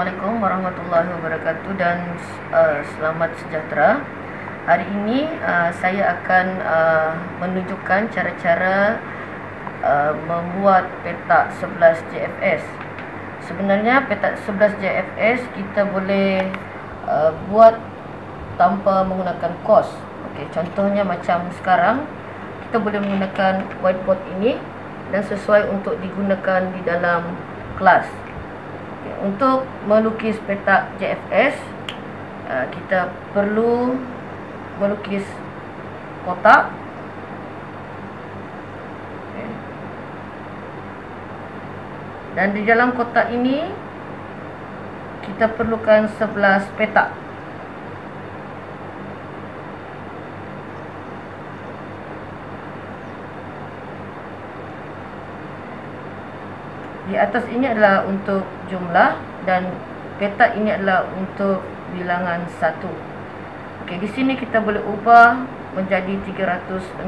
Assalamualaikum warahmatullahi wabarakatuh dan selamat sejahtera. Hari ini saya akan menunjukkan cara-cara membuat peta 11 JFS. Sebenarnya peta 11 JFS kita boleh buat tanpa menggunakan kos. Okey, contohnya macam sekarang kita boleh menggunakan whiteboard ini dan sesuai untuk digunakan di dalam kelas. Untuk melukis peta JFS, kita perlu melukis kotak. Dan di dalam kotak ini kita perlukan 11 petak. Di atas ini adalah untuk jumlah dan peta ini adalah untuk bilangan 1. Okey, di sini kita boleh ubah menjadi 360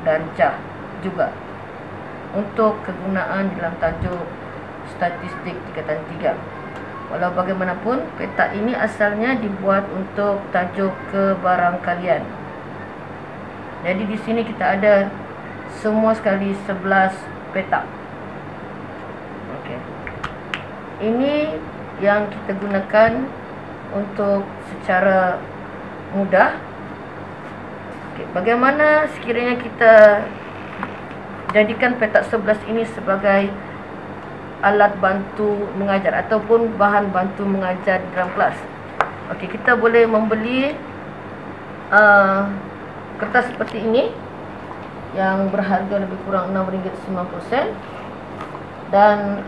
darjah juga untuk kegunaan dalam tajuk statistik tingkatan 3. Walau bagaimanapun, peta ini asalnya dibuat untuk tajuk kebarangkalian. Jadi di sini kita ada semua sekali 11 petak. Ini yang kita gunakan untuk secara mudah. Bagaimana sekiranya kita jadikan peta 11 ini sebagai alat bantu mengajar ataupun bahan bantu mengajar di dalam kelas. Okey, kita boleh membeli kertas seperti ini yang berharga lebih kurang RM6.90 dan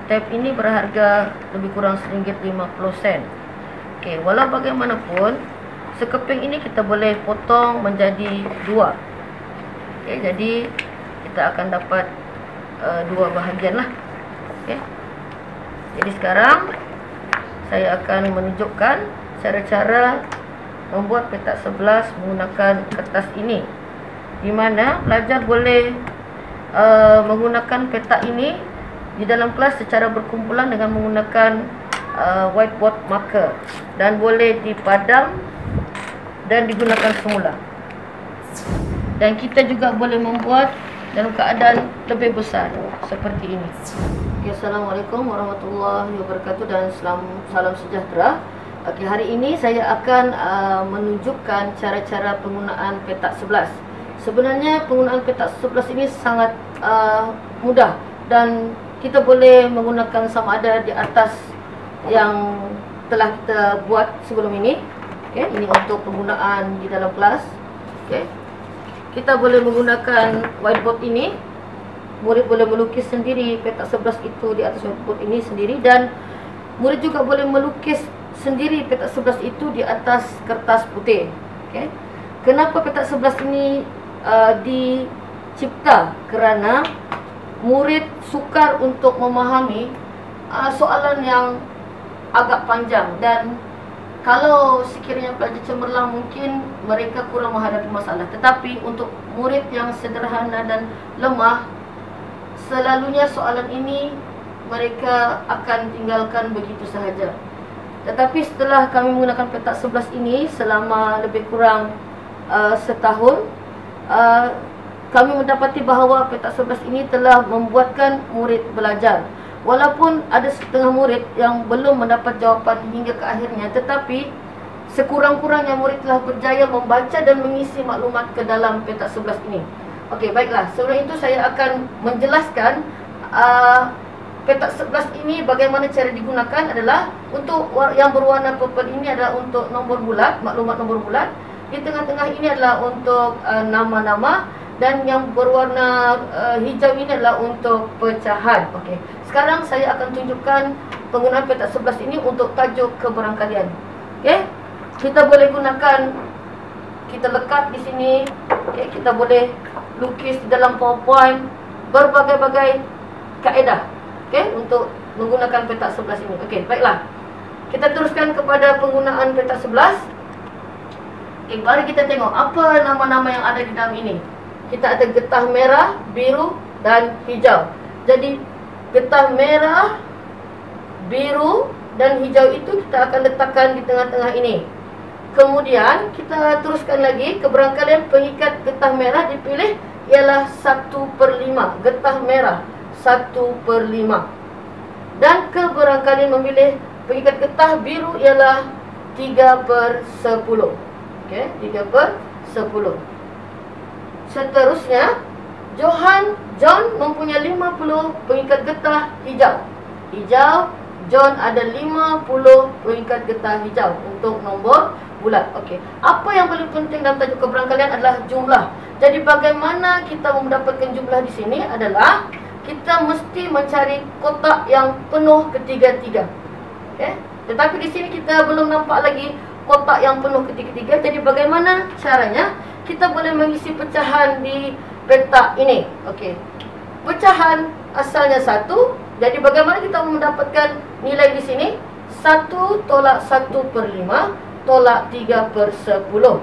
tab ini berharga lebih kurang RM1.50. Okey, walau bagaimanapun, sekeping ini kita boleh potong menjadi 2. Okey, jadi kita akan dapat 2 bahagian lah. Okey. Jadi sekarang saya akan menunjukkan cara-cara membuat peta 11 menggunakan kertas ini, di mana pelajar boleh menggunakan peta ini di dalam kelas secara berkumpulan dengan menggunakan whiteboard marker dan boleh dipadam dan digunakan semula. Dan kita juga boleh membuat dalam keadaan lebih besar seperti ini. Okay, Assalamualaikum warahmatullahi wabarakatuh dan salam sejahtera. Okay, hari ini saya akan menunjukkan cara-cara penggunaan peta 11. Sebenarnya penggunaan peta 11 ini sangat mudah dan kita boleh menggunakan sama ada di atas yang telah kita buat sebelum ini. Okay, ini untuk penggunaan di dalam kelas. Okay. Kita boleh menggunakan whiteboard ini. Murid boleh melukis sendiri peta 11 itu di atas whiteboard ini sendiri, dan murid juga boleh melukis sendiri peta 11 itu di atas kertas putih. Okay. Kenapa peta 11 ini dicipta? Kerana murid sukar untuk memahami soalan yang agak panjang, dan kalau sekiranya pelajar cemerlang mungkin mereka kurang menghadapi masalah. Tetapi untuk murid yang sederhana dan lemah, selalunya soalan ini mereka akan tinggalkan begitu sahaja. Tetapi setelah kami menggunakan peta 11 ini selama lebih kurang setahun, kami mendapati bahawa peta 11 ini telah membuatkan murid belajar. Walaupun ada setengah murid yang belum mendapat jawapan hingga ke akhirnya, tetapi sekurang-kurangnya murid telah berjaya membaca dan mengisi maklumat ke dalam peta 11 ini. Okey, baiklah. Sebelum itu saya akan menjelaskan peta 11 ini bagaimana cara digunakan. Adalah untuk yang berwarna purple ini adalah untuk nombor bulat, maklumat nombor bulat. Di tengah-tengah ini adalah untuk nama-nama, dan yang berwarna hijau ini adalah untuk pecahan. Okey. Sekarang saya akan tunjukkan penggunaan peta 11 ini untuk tajuk kebarangkalian. Okey. Kita boleh gunakan, kita lekat di sini. Okey, kita boleh lukis di dalam PowerPoint berbagai-bagai kaedah. Okey, untuk menggunakan peta 11 ini. Okey, baiklah. Kita teruskan kepada penggunaan peta 11. Okey, mari kita tengok apa nama-nama yang ada di dalam ini. Kita ada getah merah, biru dan hijau. Jadi getah merah, biru dan hijau itu kita akan letakkan di tengah-tengah ini. Kemudian kita teruskan lagi, keberangkalian pengikat getah merah dipilih ialah 1/5. Getah merah 1/5. Dan keberangkalian memilih pengikat getah biru ialah 3/10. Okey, 3/10. Seterusnya, John mempunyai 50 pengikat getah hijau. John ada 50 pengikat getah hijau untuk nombor bulat. Okey. Apa yang paling penting dalam tajuk keberangkalian adalah jumlah. Jadi bagaimana kita mendapatkan jumlah di sini adalah kita mesti mencari kotak yang penuh ketiga-tiga. Okey. Tetapi di sini kita belum nampak lagi kotak yang penuh ketiga-tiga. Jadi bagaimana caranya? Kita boleh mengisi pecahan di petak ini. Okey. Pecahan asalnya 1. Jadi bagaimana kita mendapatkan nilai di sini? 1 tolak 1/5 tolak 3/10.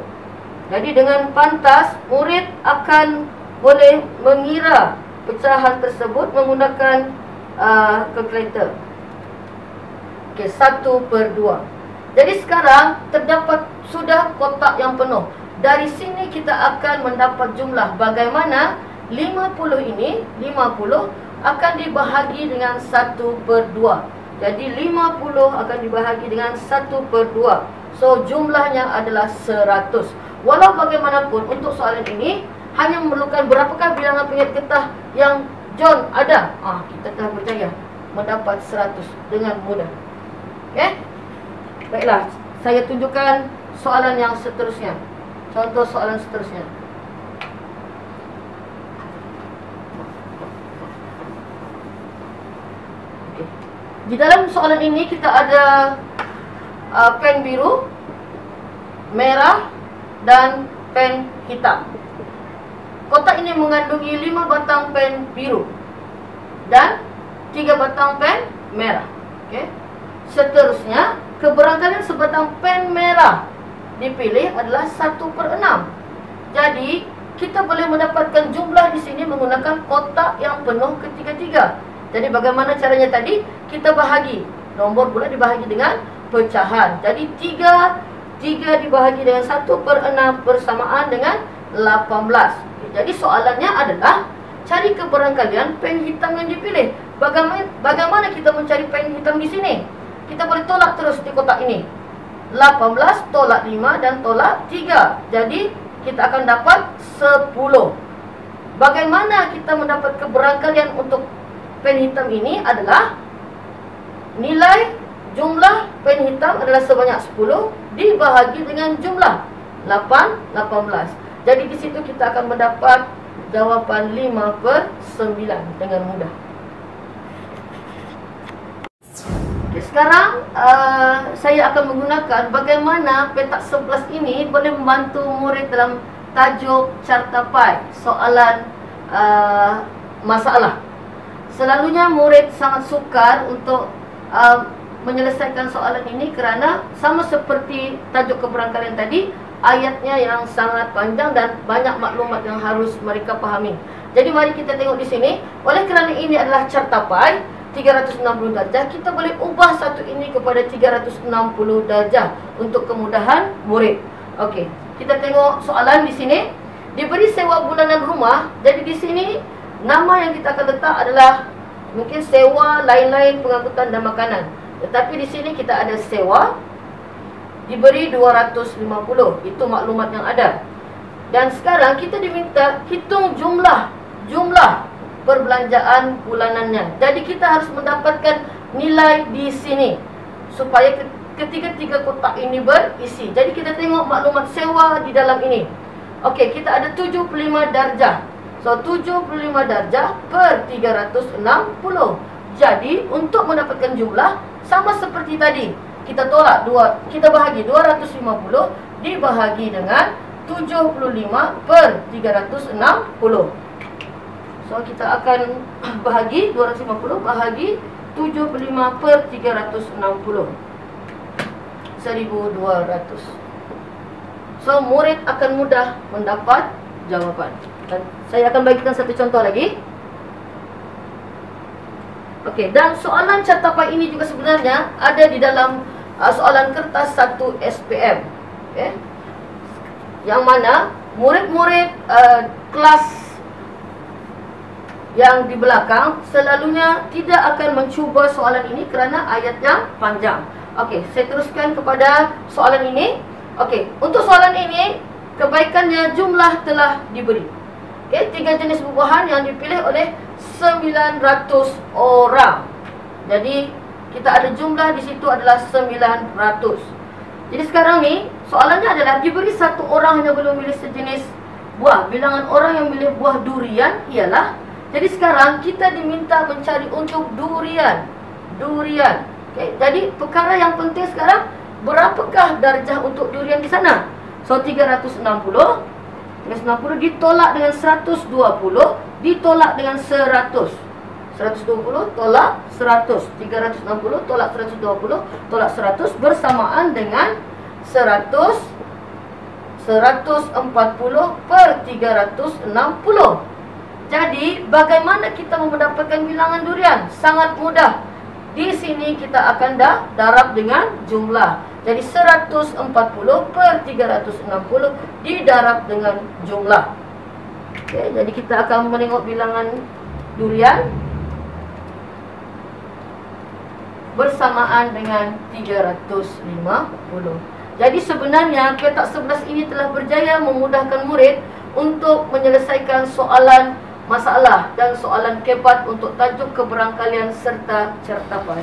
Jadi dengan pantas murid akan boleh mengira pecahan tersebut menggunakan kalkulator. Okey, 1/2. Jadi sekarang terdapat sudah kotak yang penuh. Dari sini kita akan mendapat jumlah. Bagaimana 50 ini, 50 akan dibahagi dengan 1/2. Jadi 50 akan dibahagi dengan 1/2. So jumlahnya adalah 100. Walau bagaimanapun untuk soalan ini hanya memerlukan berapakah bilangan pengikat getah yang John ada. Kita telah berjaya mendapat 100 dengan mudah. Okey. Baiklah, saya tunjukkan soalan yang seterusnya. Contoh soalan seterusnya. Okay. Di dalam soalan ini kita ada pen biru, merah dan pen hitam. Kotak ini mengandungi 5 batang pen biru dan 3 batang pen merah. Okay. Seterusnya, keberangkalian sebatang pen merah dipilih adalah 1/6. Jadi kita boleh mendapatkan jumlah di sini menggunakan kotak yang penuh ketiga-tiga. Jadi bagaimana caranya tadi? Kita bahagi. Nombor bulat dibahagi dengan pecahan. Jadi 3 dibahagi dengan 1/6 bersamaan dengan 18. Jadi soalannya adalah cari keberangkalian pen hitam yang dipilih. Bagaimana kita mencari pen hitam di sini? Kita boleh tolak terus di kotak ini. 18 tolak 5 dan tolak 3. Jadi kita akan dapat 10. Bagaimana kita mendapat keberangkalian untuk pen hitam ini adalah nilai jumlah pen hitam adalah sebanyak 10 dibahagi dengan jumlah 18. Jadi di situ kita akan mendapat jawapan 5/9 dengan mudah. Sekarang saya akan menggunakan bagaimana petak 11 ini boleh membantu murid dalam tajuk carta pai, soalan masalah. Selalunya murid sangat sukar untuk menyelesaikan soalan ini kerana sama seperti tajuk keberangkalian tadi, ayatnya yang sangat panjang dan banyak maklumat yang harus mereka pahami. Jadi mari kita tengok di sini. Oleh kerana ini adalah carta pai 360 darjah, kita boleh ubah satu ini kepada 360 darjah untuk kemudahan murid. Okey, kita tengok soalan di sini. Diberi sewa bulanan rumah. Jadi di sini nama yang kita akan letak adalah mungkin sewa lain-lain pengangkutan dan makanan. Tetapi di sini kita ada sewa diberi 250. Itu maklumat yang ada. Dan sekarang kita diminta hitung jumlah perbelanjaan bulanannya. Jadi kita harus mendapatkan nilai di sini supaya ketiga-tiga kotak ini berisi. Jadi kita tengok maklumat sewa di dalam ini. Okey, kita ada 75 darjah. So 75 darjah per 360. Jadi untuk mendapatkan jumlah sama seperti tadi, kita tolak kita bahagi 250 dibahagi dengan 75 per 360. So kita akan bahagi 250 bahagi 75 per 360, 1200. So murid akan mudah mendapat jawapan. Dan saya akan bagikan satu contoh lagi. Okey, dan soalan catapan ini juga sebenarnya ada di dalam soalan kertas 1 SPM. Okey. Yang mana murid-murid kelas yang di belakang selalunya tidak akan mencuba soalan ini kerana ayat yang panjang. Okey, saya teruskan kepada soalan ini. Okey, untuk soalan ini kebaikannya jumlah telah diberi. Okey, 3 jenis buah-buahan yang dipilih oleh 900 orang. Jadi kita ada jumlah di situ adalah 900. Jadi sekarang ni soalannya adalah diberi satu orang hanya boleh memilih sejenis buah. Bilangan orang yang memilih buah durian ialah. Jadi sekarang kita diminta mencari untuk durian. Durian. Okay. Jadi perkara yang penting sekarang, berapakah darjah untuk durian di sana? So 360 ditolak dengan 120, ditolak dengan 100. 120 tolak 100. 360 tolak 120 tolak 100 bersamaan dengan 100. 140 per 360. Jadi bagaimana kita mendapatkan bilangan durian? Sangat mudah. Di sini kita akan darab dengan jumlah. Jadi 140 per 360 didarab dengan jumlah. Okay, jadi kita akan menengok bilangan durian bersamaan dengan 350. Jadi sebenarnya petak 11 ini telah berjaya memudahkan murid untuk menyelesaikan soalan masalah dan soalan kepat untuk tajuk keberangkalian serta certapan.